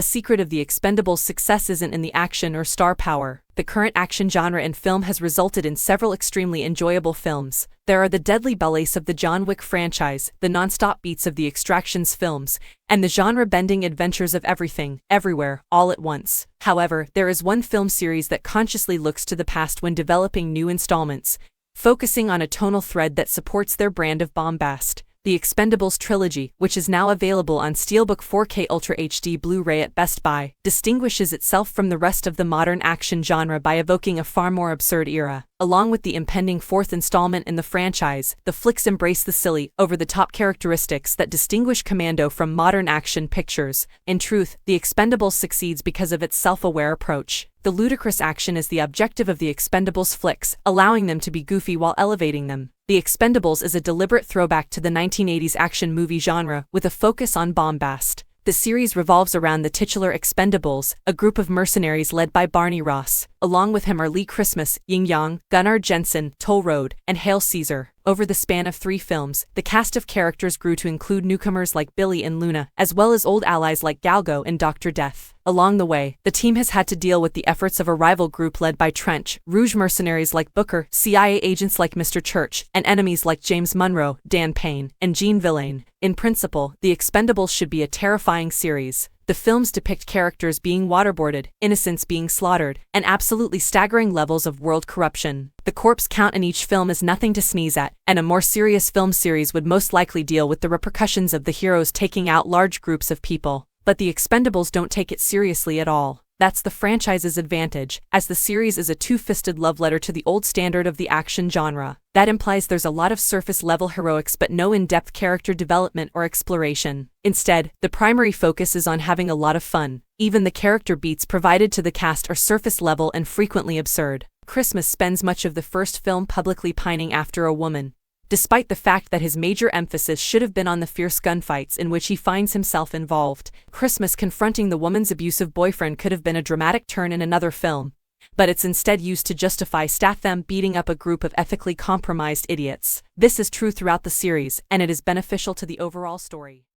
the secret of the Expendables' success isn't in the action or star power. The current action genre in film has resulted in several extremely enjoyable films. There are the deadly ballets of the John Wick franchise, the non-stop beats of the Extractions films, and the genre-bending adventures of everything, everywhere, all at once. However, there is one film series that consciously looks to the past when developing new installments, focusing on a tonal thread that supports their brand of bombast. The Expendables trilogy, which is now available on Steelbook 4K Ultra HD Blu-ray at Best Buy, distinguishes itself from the rest of the modern action genre by evoking a far more absurd era. Along with the impending fourth installment in the franchise, the flicks embrace the silly, over-the-top characteristics that distinguish Commando from modern action pictures. In truth, The Expendables succeeds because of its self-aware approach. The ludicrous action is the objective of the Expendables flicks, allowing them to be goofy while elevating them. The Expendables is a deliberate throwback to the 1980s action movie genre, with a focus on bombast. The series revolves around the titular Expendables, a group of mercenaries led by Barney Ross. Along with him are Lee Christmas, Ying Yang, Gunnar Jensen, Toll Road, and Hail Caesar. Over the span of 3 films, the cast of characters grew to include newcomers like Billy and Luna, as well as old allies like Galgo and Dr. Death. Along the way, the team has had to deal with the efforts of a rival group led by Trench, Rouge mercenaries like Booker, CIA agents like Mr. Church, and enemies like James Monroe, Dan Payne, and Jean Villain. In principle, The Expendables should be a terrifying series. The films depict characters being waterboarded, innocents being slaughtered, and absolutely staggering levels of world corruption. The corpse count in each film is nothing to sneeze at, and a more serious film series would most likely deal with the repercussions of the heroes taking out large groups of people. But The Expendables don't take it seriously at all. That's the franchise's advantage, as the series is a two-fisted love letter to the old standard of the action genre. That implies there's a lot of surface-level heroics but no in-depth character development or exploration. Instead, the primary focus is on having a lot of fun. Even the character beats provided to the cast are surface-level and frequently absurd. Christmas spends much of the first film publicly pining after a woman, despite the fact that his major emphasis should have been on the fierce gunfights in which he finds himself involved. Christmas confronting the woman's abusive boyfriend could have been a dramatic turn in another film, but it's instead used to justify Statham beating up a group of ethically compromised idiots. This is true throughout the series, and it is beneficial to the overall story.